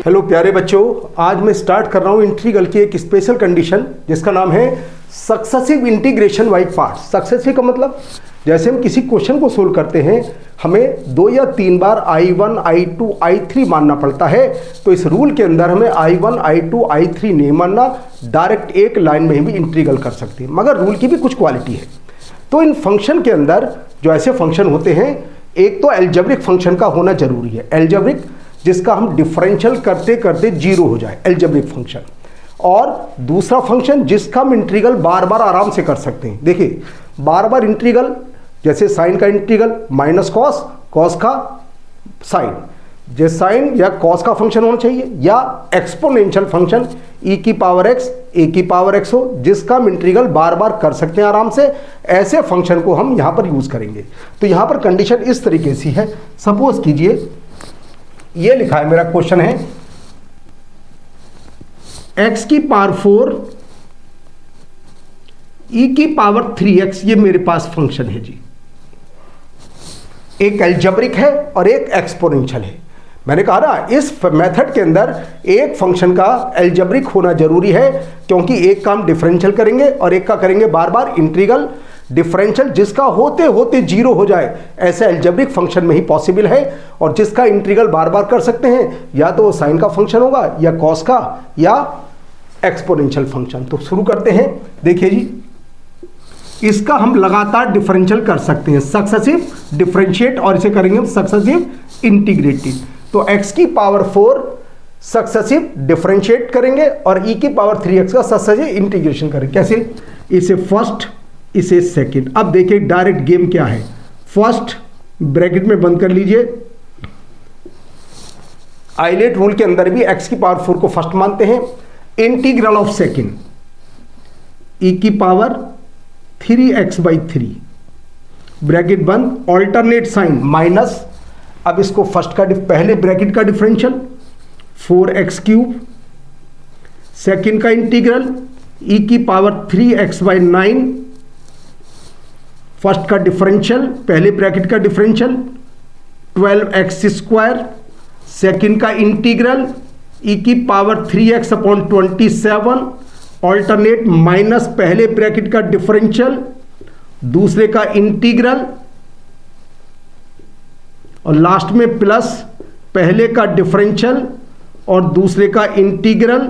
Hello प्यारे बच्चों, आज मैं स्टार्ट कर रहा हूँ इंटीग्रल की एक स्पेशल कंडीशन जिसका नाम है successive integration by parts. Successive का मतलब जैसे हम किसी क्वेश्चन को सोल्व करते हैं हमें 2 या 3 बार I1, I2, I3 मानना पड़ता है। तो इस रूल के अंदर हमें I1, I2, I3 नहीं मानना, डायरेक्ट एक लाइन में भी इंटीग्रल कर सकते हैं, मगर रूल की भी कुछ क्वालिटी है। तो इन फंक्शन के अंदर जो ऐसे फंक्शन होते हैं, एक तो एल्जेब्रिक फंक्शन का होना जरूरी है, एल्जेब्रिक जिसका हम डिफरेंशियल करते करते जीरो हो जाए, एल्जेब्रिक फंक्शन। और दूसरा फंक्शन जिसका हम इंटीग्रल बार बार आराम से कर सकते हैं। देखिए बार बार इंटीग्रल, जैसे साइन का इंटीग्रल माइनस कॉस, कॉस का साइन, जैसे साइन या कॉस का फंक्शन होना चाहिए, या एक्सपोनेंशियल फंक्शन e की पावर x, a की पावर x हो, जिसका हम इंटीग्रल बार बार कर सकते हैं आराम से। ऐसे फंक्शन को हम यहां पर यूज करेंगे। तो यहां पर कंडीशन इस तरीके से है। सपोज कीजिए ये लिखा है, मेरा क्वेश्चन है x की पावर 4 e की पावर 3x, ये मेरे पास फंक्शन है जी। एक एल्जेब्रिक है और एक एक्सपोनेंशियल है। मैंने कहा ना इस मेथड के अंदर एक फंक्शन का एल्जेब्रिक होना जरूरी है, क्योंकि एक का हम डिफरेंशियल करेंगे और एक का करेंगे बार बार इंटीग्रल। डिफरेंशियल जिसका होते होते जीरो हो जाए ऐसे एल्जेब्रिक फंक्शन में ही पॉसिबल है, और जिसका इंटीग्रल बार बार कर सकते हैं, या तो वो साइन का फंक्शन होगा, या कॉस का, या एक्सपोनेंशियल फंक्शन। तो शुरू करते हैं। देखिए जी, इसका हम लगातार डिफरेंशियल कर सकते हैं, सक्सेसिव डिफरेंशिएट, और इसे करेंगे हम सक्सेसिव इंटीग्रेटेड। तो x की पावर 4 सक्सेसिव डिफरेंशिएट करेंगे और e की पावर 3x का सक्सेसिव इंटीग्रेशन करेंगे। कैसे? इसे फर्स्ट, इसे सेकंड। अब देखिए डायरेक्ट गेम क्या है। फर्स्ट ब्रैकेट में बंद कर लीजिए। आइलेट रूल के अंदर भी x की पावर 4 को फर्स्ट मानते हैं। इंटीग्रल ऑफ सेकंड e की पावर 3x/3 ब्रैकेट बंद, ऑल्टरनेट साइन माइनस। अब इसको फर्स्ट का पहले ब्रैकेट का डिफरेंशियल 4x3, सेकंड का इंटीग्रल e की पावर 3x/9, फर्स्ट का डिफरेंशियल पहले ब्रैकेट का डिफरेंशियल 12x², सेकंड का इंटीग्रल e की पावर 3x/27, ऑल्टरनेट माइनस पहले ब्रैकेट का डिफरेंशियल, दूसरे का इंटीग्रल, और लास्ट में प्लस पहले का डिफरेंशियल और दूसरे का इंटीग्रल,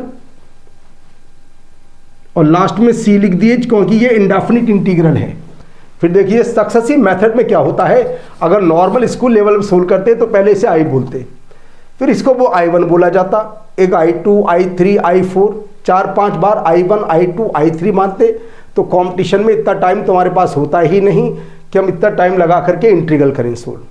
और लास्ट में सी लिख दिए क्योंकि ये इंडेफिनिट इंटीग्रल है। फिर देखिए सक्सेसिव मेथड में क्या होता है, अगर नॉर्मल स्कूल लेवल में सोल्व करते तो पहले इसे I बोलते, फिर इसको वो I1 बोला जाता, एक I2, I3, I4, 4-5 बार I1, I2, I3 मानते। तो कंपटीशन में इतना टाइम तुम्हारे पास होता ही नहीं कि हम इतना टाइम लगा करके इंटीग्रल करें सोल्व।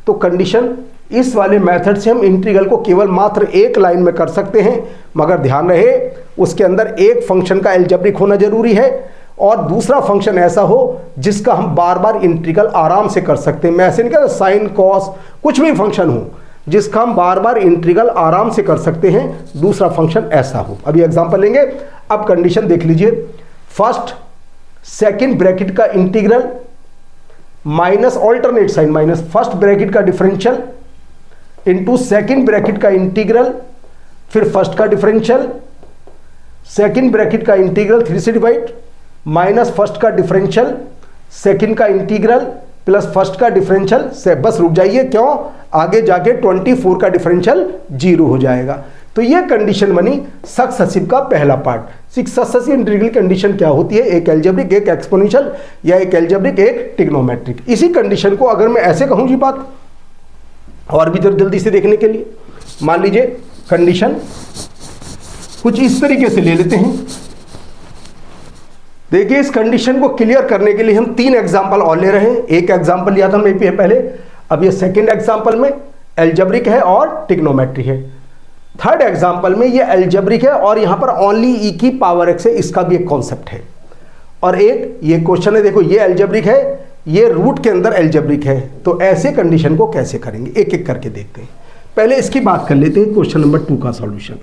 तो कंडीशन इस वाले मेथड से हम इंटीग्रल को केवल मात्र एक लाइन में कर सकते हैं, मगर ध्यान रहे उसके अंदर एक फंक्शन का एल्जेब्रिक होना जरूरी है, और दूसरा फंक्शन ऐसा हो जिसका हम बार बार इंटीग्रल आराम से कर सकते हैं। मैं ऐसे नहीं कहता साइन कॉस कुछ भी फंक्शन हो जिसका हम बार बार इंटीग्रल आराम से कर सकते हैं, दूसरा फंक्शन ऐसा हो। अभी एग्जांपल लेंगे। अब कंडीशन देख लीजिए। फर्स्ट सेकंड ब्रैकेट का integral minus alternate sign minus first bracket का डिफरेंशियल इनटू सेकंड ब्रैकेट का इंटीग्रल, फिर फर्स्ट का डिफरेंशियल, सेकंड ब्रैकेट का इंटीग्रल 3 से डिवाइड, माइनस फर्स्ट का डिफरेंशियल, सेकंड का इंटीग्रल प्लस फर्स्ट का डिफरेंशियल से। बस रुक जाइए, क्यों? आगे जाके 24 का डिफरेंशियल 0 हो जाएगा। तो ये कंडीशन बनी सक्सेसिव का पहला पार्ट। सक्सेसिव इंटीग्रल कंडीशन क्या होती है? एक एल्जेब्रिक, एक एक्सपोनेंशियल, या एक एल्जेब्रिक, एक ट्रिग्नोमेट्रिक। इसी कंडीशन को अगर मैं ऐसे कहूं जी बात और भी जल्दी से देखने के लिए, मान लीजिए कंडीशन कुछ इस तरीके से ले लेते हैं। देखिए इस कंडीशन को क्लियर करने के लिए हम 3 एग्जाम्पल और ले रहे हैं। एक एग्जाम्पल लिया था मैं पहले, अब ये सेकेंड एग्जाम्पल में एल्जेब्रिक है और ट्रिग्नोमेट्री है। थर्ड एग्जाम्पल में ये एल्जेब्रिक है और यहां पर ओनली e की पावर x है, इसका भी एक कॉन्सेप्ट है। और एक ये क्वेश्चन है, देखो ये एल्जेब्रिक है, ये रूट के अंदर एल्जेब्रिक है। तो ऐसे कंडीशन को कैसे करेंगे, एक एक करके देखते हैं। पहले इसकी बात कर लेते हैं, क्वेश्चन नंबर 2 का सॉल्यूशन।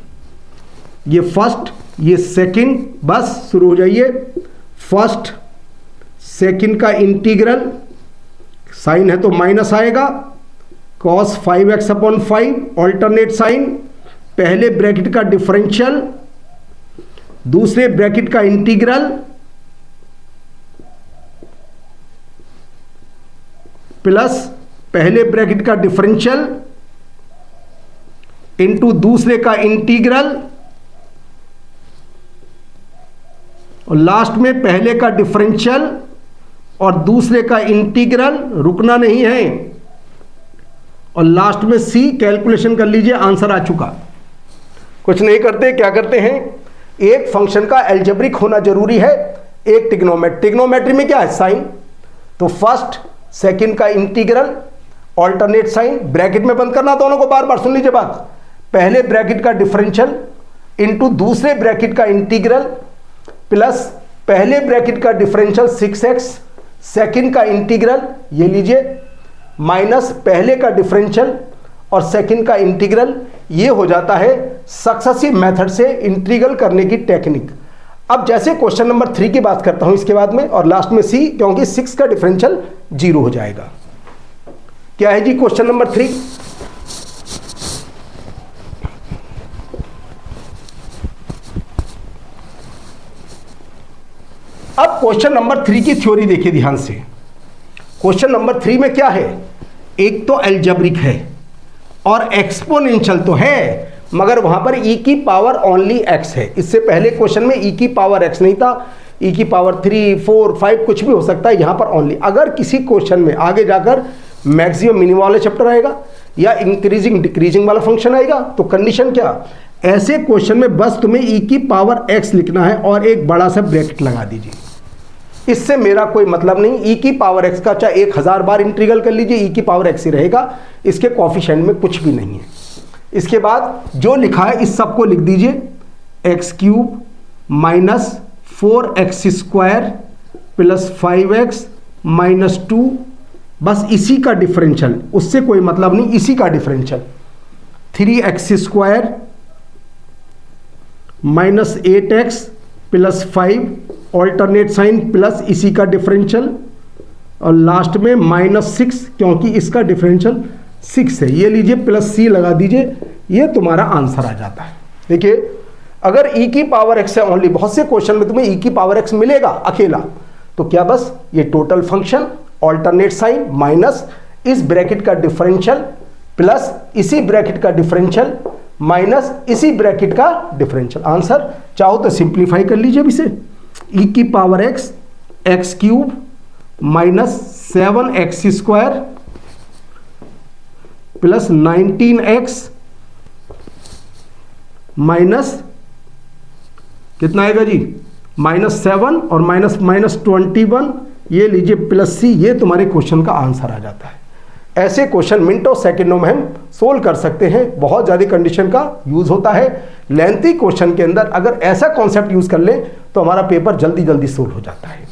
ये फर्स्ट, ये सेकंड, बस शुरू हो जाइए। फर्स्ट सेकंड का इंटीग्रल, साइन है तो माइनस आएगा, cos 5x/5 ऑल्टरनेट साइन, पहले ब्रैकेट का डिफरेंशियल, दूसरे ब्रैकेट का इंटीग्रल प्लस पहले ब्रैकेट का डिफरेंशियल इंटू दूसरे का इंटीग्रल और लास्ट में पहले का डिफरेंशियल और दूसरे का इंटीग्रल, रुकना नहीं है, और लास्ट में सी। कैलकुलेशन कर लीजिए, आंसर आ चुका। कुछ नहीं करते, क्या करते हैं, एक फंक्शन का एल्जेब्रिक होना जरूरी है, एक ट्रिग्नोमेट्री में क्या है, साइन। तो फर्स्ट सेकंड का इंटीग्रल, ऑल्टरनेट साइन, ब्रैकेट में बंद करना दोनों को, बार बार सुन लीजिए बात। पहले ब्रैकेट का डिफरेंशियल इंटू दूसरे ब्रैकेट का इंटीग्रल प्लस पहले ब्रैकेट का डिफरेंशियल 6x, सेकंड का इंटीग्रल ये लीजिए, माइनस पहले का डिफरेंशियल और सेकंड का इंटीग्रल। ये हो जाता है सक्सेसिव मेथड से इंटीग्रल करने की टेक्निक। अब जैसे क्वेश्चन नंबर 3 की बात करता हूं इसके बाद में, और लास्ट में सी, क्योंकि 6 का डिफरेंशियल 0 हो जाएगा। क्या है जी क्वेश्चन नंबर 3? अब क्वेश्चन नंबर 3 की थ्योरी देखिए ध्यान से। क्वेश्चन नंबर 3 में क्या है, एक तो एल्जेब्रिक है और एक्सपोनेंशियल तो है, मगर वहां पर e की पावर ओनली x है। इससे पहले क्वेश्चन में e की पावर x नहीं था, e की पावर 3, 4, 5 कुछ भी हो सकता है, यहां पर ओनली। अगर किसी क्वेश्चन में आगे जाकर मैक्सिमम मिनिमम वाले चैप्टर आएगा या इंक्रीजिंग डिक्रीजिंग वाला फंक्शन आएगा, तो कंडीशन क्या, ऐसे क्वेश्चन में बस तुम्हें e की पावर x लिखना है और एक बड़ा सा ब्रैकेट लगा दीजिए। इससे मेरा कोई मतलब नहीं, e की पावर x का चाहे 1000 बार इंटीग्रल कर लीजिए, e की पावर x ही रहेगा, इसके कोफिशिएंट में कुछ भी नहीं है। इसके बाद जो लिखा है इस सब को लिख दीजिए, x³ minus 4x² plus 5x minus 2, बस इसी का डिफरेंशियल, उससे कोई मतलब नहीं, इसी का differential. 3x² minus 8x plus 5, alternate sign plus इसी का डिफरेंशियल, और लास्ट में माइनस 6, क्योंकि इसका डिफरेंशियल 6 है। ये लीजिए प्लस सी लगा दीजिए, ये तुम्हारा आंसर आ जाता है। देखिए अगर e की पावर x है ओनली, बहुत से क्वेश्चन में तुम्हें e की पावर x मिलेगा अकेला, तो क्या बस ये total function, alternate sign minus इस ब्रैकेट का डिफरेंशियल प्लस इसी ब्रैकेट का डिफरेंशियल माइनस इसी ब्रैकेट का डिफरेंशियल। आंसर चाहो तो सिंप्लीफाई कर लीजिए इसे, e की power x x³ minus 7x² plus 19x minus कितना आएगा जी, -7 और माइनस 21, ये लीजिए प्लस सी। ये तुम्हारे क्वेश्चन का आंसर आ जाता है। ऐसे क्वेश्चन मिनटों सेकंडों में हम सोल्व कर सकते हैं, बहुत ज़्यादा कंडीशन का यूज होता है। लेंथी क्वेश्चन के अंदर अगर ऐसा कॉन्सेप्ट यूज कर लें तो हमारा पेपर जल्दी जल्दी सोल्व हो जाता है।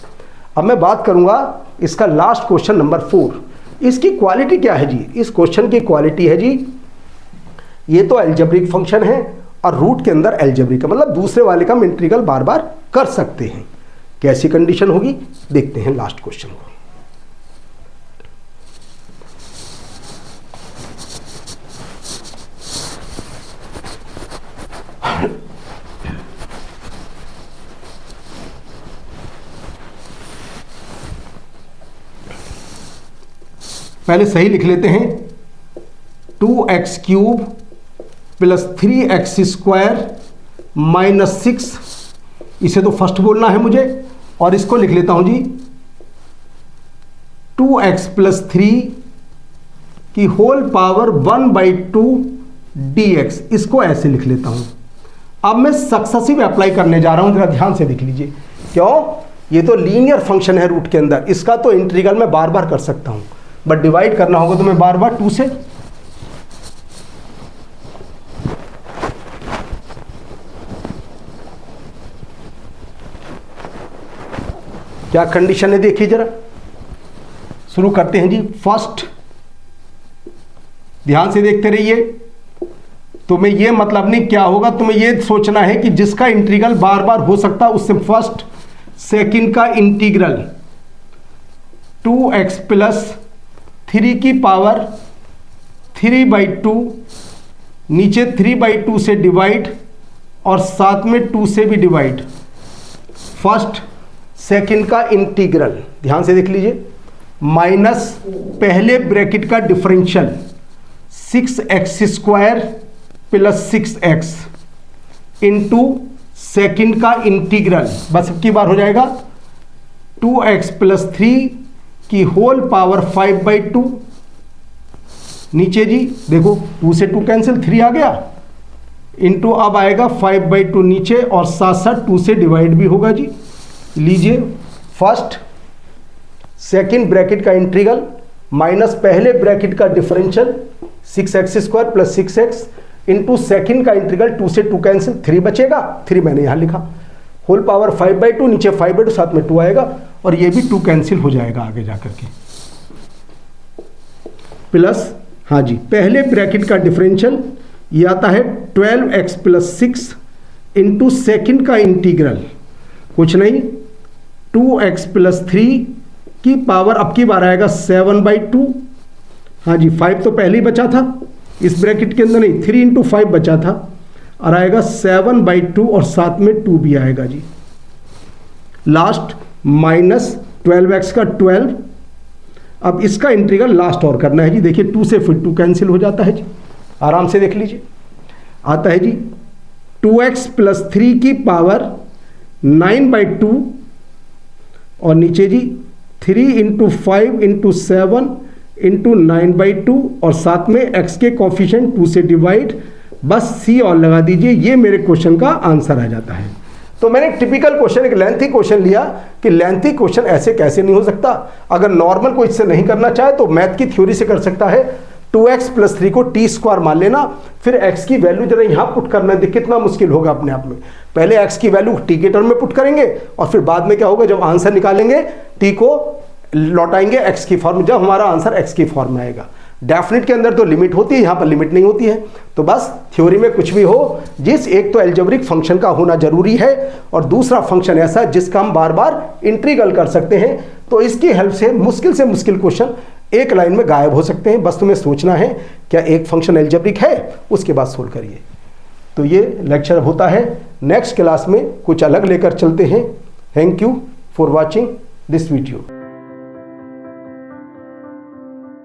अब मैं बात करूंगा इसका लास्ट क्वेश्चन नंबर 4। इसकी क्वालिटी क्या है जी, इस क्वेश्चन की क्वालिटी है जी, ये तो एल्जेब्रिक फंक्शन है और रूट के अंदर एल्जेब्रिक है, मतलब दूसरे वाले का हम इंटीग्रल बार बार कर सकते हैं। कैसी कंडीशन होगी देखते हैं लास्ट क्वेश्चन को। पहले सही लिख लेते हैं, 2x³ प्लस 3x² माइनस 6, इसे तो फर्स्ट बोलना है मुझे, और इसको लिख लेता हूं जी 2x प्लस 3 की होल पावर 1/2 dx, इसको ऐसे लिख लेता हूं। अब मैं सक्सेसिव अप्लाई करने जा रहा हूं, जरा ध्यान से देख लीजिए। क्यों, ये तो लीनियर फंक्शन है रूट के अंदर, इसका तो इंटीग्रल मैं बार बार कर सकता हूं, बट डिवाइड करना होगा तो मैं बार बार 2 से। क्या कंडीशन है देखिए जरा, शुरू करते हैं जी। फर्स्ट ध्यान से देखते रहिए, तुम्हें ये मतलब नहीं क्या होगा, तुम्हें ये सोचना है कि जिसका इंटीग्रल बार बार हो सकता है उससे फर्स्ट सेकंड का इंटीग्रल 2x प्लस 3 की पावर 3/2 नीचे 3/2 से डिवाइड और साथ में 2 से भी डिवाइड। फर्स्ट सेकंड का इंटीग्रल ध्यान से देख लीजिए, माइनस पहले ब्रैकेट का differential 6x² plus 6x into second का इंटीग्रल, बस अब की बार हो जाएगा 2x प्लस 3 की होल पावर 5/2। नीचे जी देखो 2 से 2 कैंसिल, 3 आ गया, इंटू अब आएगा 5/2 नीचे और साथ साथ 2 से डिवाइड भी होगा जी। लीजिए फर्स्ट सेकंड ब्रैकेट का इंटीग्रल माइनस पहले ब्रैकेट का differential 6x² plus 6x into second का इंटीग्रल 2 से 2 कैंसिल, 3 बचेगा, 3 मैंने यहां लिखा, होल पावर 5/2 नीचे 5/2 साथ में 2 आएगा और ये भी 2 कैंसिल हो जाएगा आगे जाकर के। प्लस हाँ जी पहले ब्रैकेट का डिफरेंशियल ये आता है 12x प्लस 6 इंटू सेकेंड का इंटीग्रल कुछ नहीं 2x प्लस 3 की पावर अब की बार आएगा 7/2। हाँ जी 5 तो पहले ही बचा था इस ब्रैकेट के अंदर, नहीं 3 इंटू 5 बचा था और आएगा 7/2 और साथ में 2 भी आएगा जी। लास्ट माइनस 12x का 12, अब इसका इंटीग्रल लास्ट और करना है जी। देखिए 2 से फिर 2 कैंसिल हो जाता है जी, आराम से देख लीजिए। आता है जी 2x प्लस 3 की पावर 9/2 और नीचे जी 3 इंटू 5 इंटू 7 इंटू 9/2 और साथ में x के कोफिशिएंट 2 से डिवाइड, बस C और लगा दीजिए, ये मेरे क्वेश्चन का आंसर आ जाता है। तो मैंने टिपिकल क्वेश्चन, एक लेंथी क्वेश्चन लिया कि लेंथी क्वेश्चन ऐसे कैसे नहीं हो सकता। अगर नॉर्मल कोई इससे नहीं करना चाहे तो मैथ की थ्योरी से कर सकता है। 2x प्लस 3 को t² मान लेना, फिर x की वैल्यू जरा यहाँ पुट करना, कितना मुश्किल होगा अपने आप में। पहले x की वैल्यू t के टर्म में पुट करेंगे और फिर बाद में क्या होगा, जब आंसर निकालेंगे t को लौटाएंगे x की फॉर्म, जब हमारा आंसर x की फॉर्म में आएगा। डेफिनेट के अंदर तो लिमिट होती है, यहाँ पर लिमिट नहीं होती है। तो बस थ्योरी में कुछ भी हो, जिस एक तो एल्जेब्रिक फंक्शन का होना जरूरी है और दूसरा फंक्शन ऐसा जिसका हम बार बार इंटीग्रल कर सकते हैं, तो इसकी हेल्प से मुश्किल क्वेश्चन एक लाइन में गायब हो सकते हैं। बस तुम्हें सोचना है क्या एक फंक्शन एल्जेब्रिक है, उसके बाद सोल्व करिए। तो ये लेक्चर होता है, नेक्स्ट क्लास में कुछ अलग लेकर चलते हैं। Thank you for watching this video.